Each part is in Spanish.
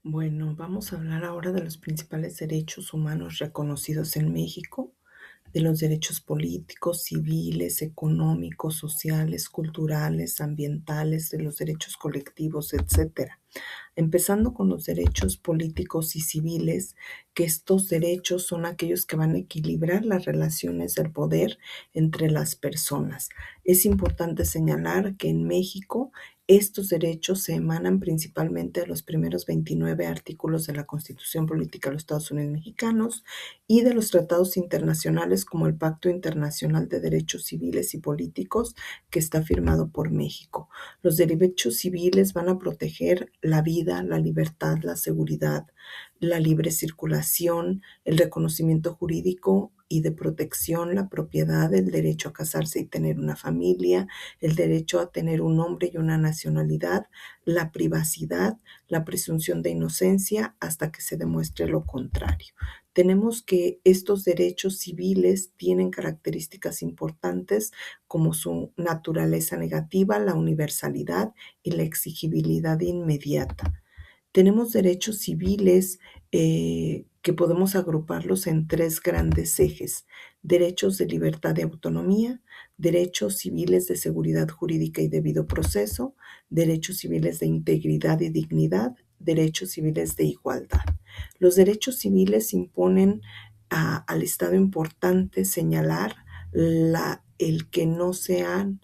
Bueno, vamos a hablar ahora de los principales derechos humanos reconocidos en México, de los derechos políticos, civiles, económicos, sociales, culturales, ambientales, de los derechos colectivos, etcétera. Empezando con los derechos políticos y civiles, que estos derechos son aquellos que van a equilibrar las relaciones del poder entre las personas. Es importante señalar que en México estos derechos se emanan principalmente de los primeros 29 artículos de la Constitución Política de los Estados Unidos Mexicanos y de los tratados internacionales como el Pacto Internacional de Derechos Civiles y Políticos que está firmado por México. Los derechos civiles van a proteger la vida, la libertad, la seguridad, la libre circulación, el reconocimiento jurídico y de protección, la propiedad, el derecho a casarse y tener una familia, el derecho a tener un nombre y una nacionalidad, la privacidad, la presunción de inocencia hasta que se demuestre lo contrario. Tenemos que estos derechos civiles tienen características importantes como su naturaleza negativa, la universalidad y la exigibilidad inmediata. Tenemos derechos civiles que podemos agruparlos en tres grandes ejes: derechos de libertad y autonomía, derechos civiles de seguridad jurídica y debido proceso, derechos civiles de integridad y dignidad, derechos civiles de igualdad. Los derechos civiles imponen al Estado importante señalar el que no sean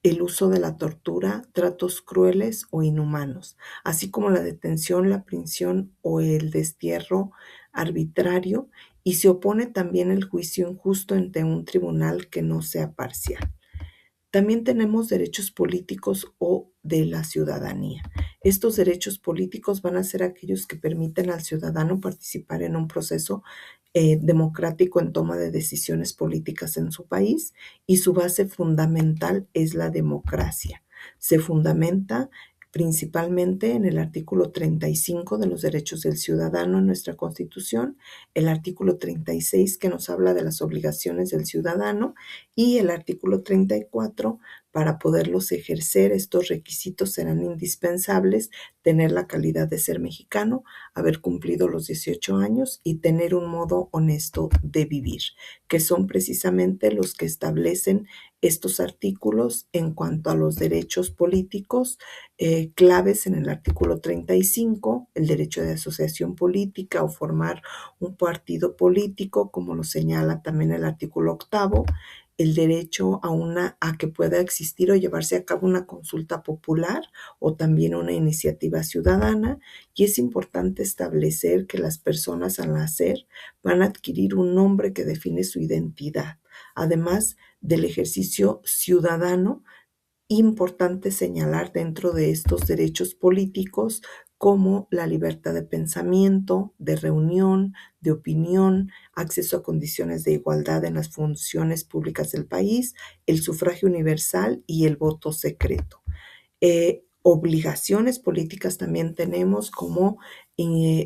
el uso de la tortura, tratos crueles o inhumanos, así como la detención, la prisión o el destierro arbitrario, y se opone también el juicio injusto ante un tribunal que no sea parcial. También tenemos derechos políticos o de la ciudadanía. Estos derechos políticos van a ser aquellos que permiten al ciudadano participar en un proceso democrático en toma de decisiones políticas en su país, y su base fundamental es la democracia. Se fundamenta principalmente en el artículo 35 de los derechos del ciudadano en nuestra Constitución, el artículo 36 que nos habla de las obligaciones del ciudadano, y el artículo 34, para poderlos ejercer, estos requisitos serán indispensables: tener la calidad de ser mexicano, haber cumplido los 18 años y tener un modo honesto de vivir, que son precisamente los que establecen estos artículos. En cuanto a los derechos políticos, claves en el artículo 35, el derecho de asociación política o formar un partido político, como lo señala también el artículo 8, el derecho a que pueda existir o llevarse a cabo una consulta popular o también una iniciativa ciudadana. Y es importante establecer que las personas al nacer van a adquirir un nombre que define su identidad, además del ejercicio ciudadano. Importante señalar dentro de estos derechos políticos como la libertad de pensamiento, de reunión, de opinión, acceso a condiciones de igualdad en las funciones públicas del país, el sufragio universal y el voto secreto. Obligaciones políticas también tenemos, como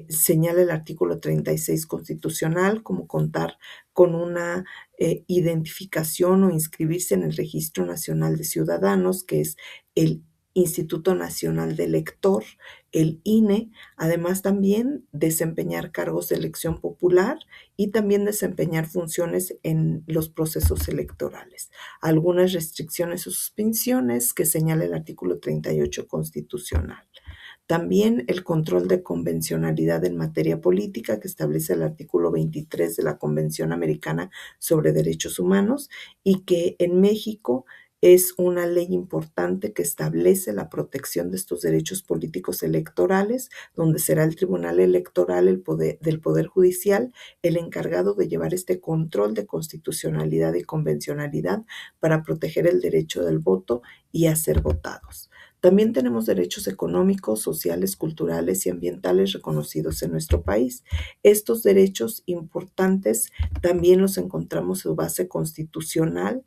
señala el artículo 36 constitucional, como contar con una identificación o inscribirse en el Registro Nacional de Ciudadanos, que es el Instituto Nacional de Elector, el INE, además también desempeñar cargos de elección popular y también desempeñar funciones en los procesos electorales. Algunas restricciones o suspensiones que señala el artículo 38 constitucional. También el control de convencionalidad en materia política, que establece el artículo 23 de la Convención Americana sobre Derechos Humanos, y que en México es una ley importante que establece la protección de estos derechos políticos electorales, donde será el Tribunal Electoral del Poder Judicial el encargado de llevar este control de constitucionalidad y convencionalidad para proteger el derecho del voto y a ser votados. También tenemos derechos económicos, sociales, culturales y ambientales reconocidos en nuestro país. Estos derechos importantes también los encontramos en su base constitucional,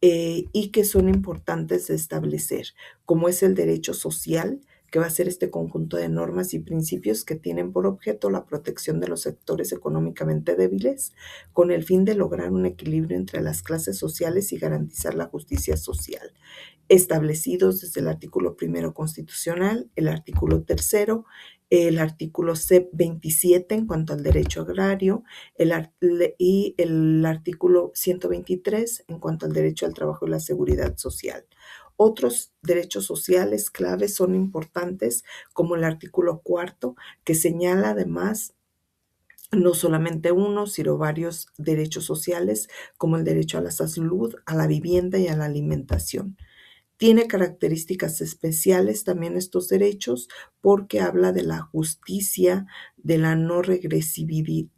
y que son importantes de establecer, como es el derecho social, que va a ser este conjunto de normas y principios que tienen por objeto la protección de los sectores económicamente débiles, con el fin de lograr un equilibrio entre las clases sociales y garantizar la justicia social, establecidos desde el artículo 1 constitucional, el artículo 3 el artículo 27 en cuanto al derecho agrario y el artículo 123 en cuanto al derecho al trabajo y la seguridad social. Otros derechos sociales claves son importantes, como el artículo 4, que señala además no solamente uno, sino varios derechos sociales, como el derecho a la salud, a la vivienda y a la alimentación. Tiene características especiales también estos derechos porque habla de la justicia, de la no regresividad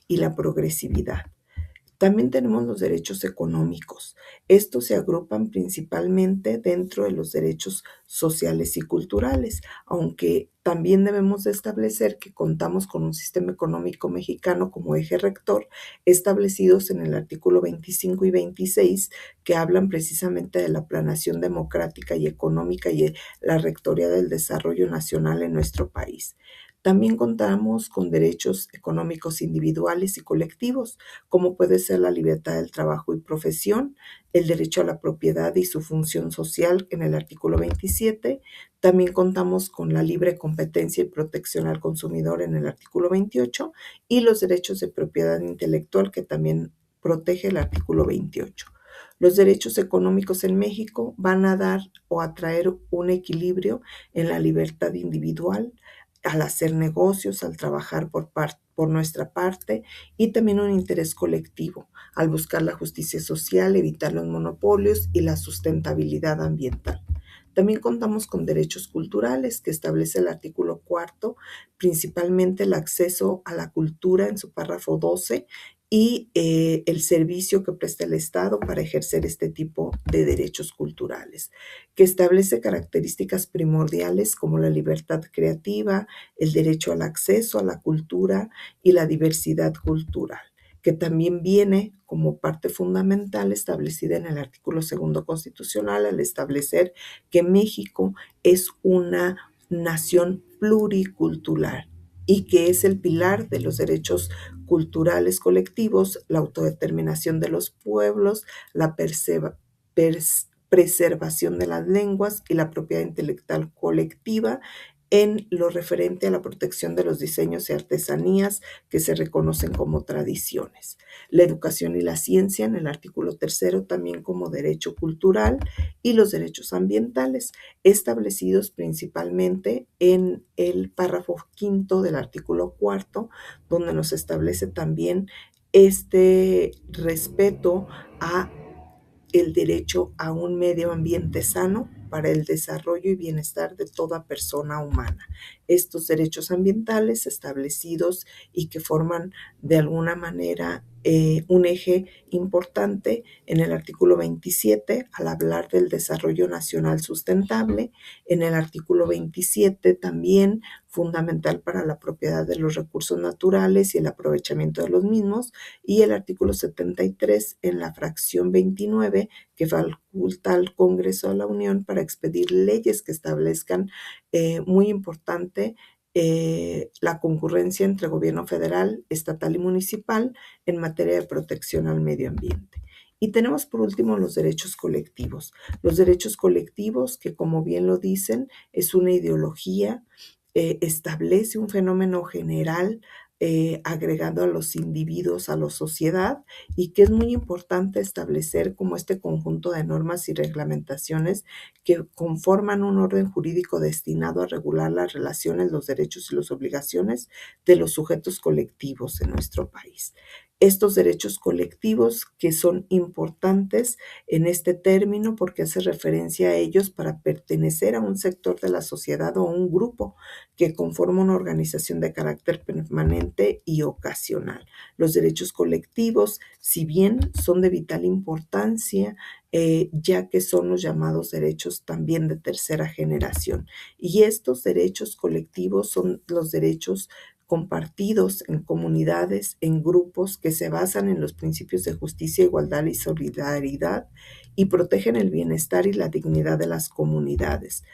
y la progresividad. También tenemos los derechos económicos. Estos se agrupan principalmente dentro de los derechos sociales y culturales, aunque también debemos de establecer que contamos con un sistema económico mexicano como eje rector, establecidos en el artículo 25 y 26, que hablan precisamente de la planeación democrática y económica y la rectoría del desarrollo nacional en nuestro país. También contamos con derechos económicos individuales y colectivos, como puede ser la libertad del trabajo y profesión, el derecho a la propiedad y su función social en el artículo 27. También contamos con la libre competencia y protección al consumidor en el artículo 28 y los derechos de propiedad intelectual que también protege el artículo 28. Los derechos económicos en México van a dar o a traer un equilibrio en la libertad individual, al hacer negocios, al trabajar por nuestra parte y también un interés colectivo, al buscar la justicia social, evitar los monopolios y la sustentabilidad ambiental. También contamos con derechos culturales que establece el artículo 4, principalmente el acceso a la cultura en su párrafo 12 y el servicio que presta el Estado para ejercer este tipo de derechos culturales, que establece características primordiales como la libertad creativa, el derecho al acceso a la cultura y la diversidad cultural, que también viene como parte fundamental establecida en el artículo 2 constitucional al establecer que México es una nación pluricultural y que es el pilar de los derechos culturales colectivos, la autodeterminación de los pueblos, la preservación de las lenguas y la propiedad intelectual colectiva en lo referente a la protección de los diseños y artesanías que se reconocen como tradiciones. La educación y la ciencia en el artículo 3 también como derecho cultural y los derechos ambientales establecidos principalmente en el párrafo 5 del artículo 4, donde nos establece también este respeto a el derecho a un medio ambiente sano para el desarrollo y bienestar de toda persona humana. Estos derechos ambientales establecidos y que forman de alguna manera un eje importante en el artículo 27 al hablar del desarrollo nacional sustentable, en el artículo 27 también fundamental para la propiedad de los recursos naturales y el aprovechamiento de los mismos, y el artículo 73 en la fracción 29 que faculta al Congreso de la Unión para expedir leyes que establezcan, muy importante, la concurrencia entre gobierno federal, estatal y municipal en materia de protección al medio ambiente. Y tenemos por último los derechos colectivos. Los derechos colectivos que, como bien lo dicen, es una ideología, establece un fenómeno general agregando a los individuos a la sociedad y que es muy importante establecer como este conjunto de normas y reglamentaciones que conforman un orden jurídico destinado a regular las relaciones, los derechos y las obligaciones de los sujetos colectivos en nuestro país. Estos derechos colectivos que son importantes en este término porque hace referencia a ellos para pertenecer a un sector de la sociedad o a un grupo que conforma una organización de carácter permanente y ocasional. Los derechos colectivos, si bien son de vital importancia, ya que son los llamados derechos también de tercera generación. Y estos derechos colectivos son los derechos compartidos en comunidades, en grupos que se basan en los principios de justicia, igualdad y solidaridad y protegen el bienestar y la dignidad de las comunidades.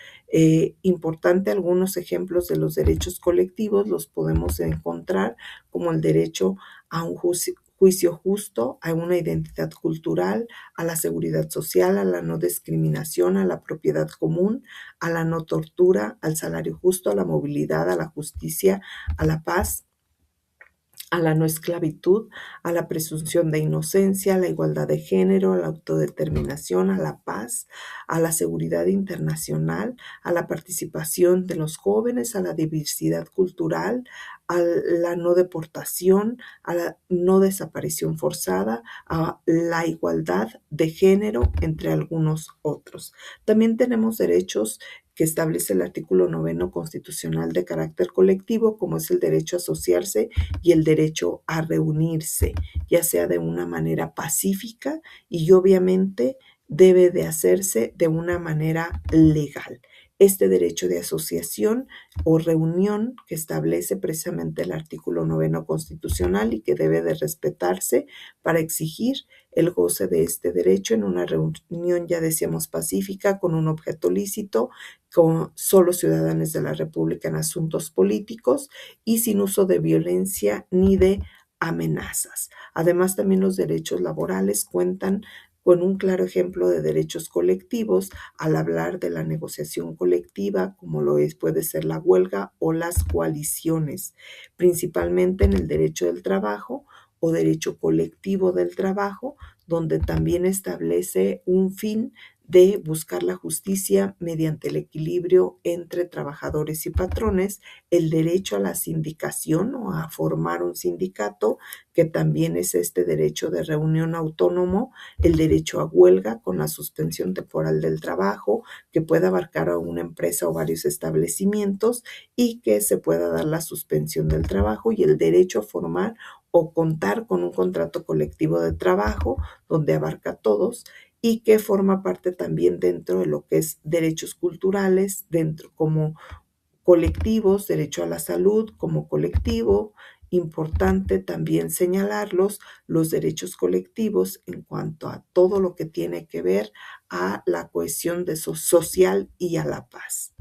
Importante, algunos ejemplos de los derechos colectivos los podemos encontrar como el derecho a un juicio juicio justo, a una identidad cultural, a la seguridad social, a la no discriminación, a la propiedad común, a la no tortura, al salario justo, a la movilidad, a la justicia, a la paz, a la no esclavitud, a la presunción de inocencia, a la igualdad de género, a la autodeterminación, a la paz, a la seguridad internacional, a la participación de los jóvenes, a la diversidad cultural, a la no deportación, a la no desaparición forzada, a la igualdad de género, entre algunos otros. También tenemos derechos que establece el artículo 9 constitucional de carácter colectivo, como es el derecho a asociarse y el derecho a reunirse, ya sea de una manera pacífica y obviamente debe de hacerse de una manera legal. Este derecho de asociación o reunión que establece precisamente el artículo 9 constitucional y que debe de respetarse para exigir el goce de este derecho en una reunión, ya decíamos, pacífica, con un objeto lícito, con solo ciudadanos de la República en asuntos políticos y sin uso de violencia ni de amenazas. Además, también los derechos laborales cuentan con un claro ejemplo de derechos colectivos al hablar de la negociación colectiva, como lo es, puede ser la huelga o las coaliciones, principalmente en el derecho del trabajo o derecho colectivo del trabajo, donde también establece un fin de buscar la justicia mediante el equilibrio entre trabajadores y patrones, el derecho a la sindicación o a formar un sindicato, que también es este derecho de reunión autónomo, el derecho a huelga con la suspensión temporal del trabajo, que pueda abarcar a una empresa o varios establecimientos y que se pueda dar la suspensión del trabajo, y el derecho a formar o contar con un contrato colectivo de trabajo donde abarca a todos y que forma parte también dentro de lo que es derechos culturales, dentro como colectivos, derecho a la salud como colectivo. Importante también señalarlos, los derechos colectivos en cuanto a todo lo que tiene que ver a la cohesión social y a la paz.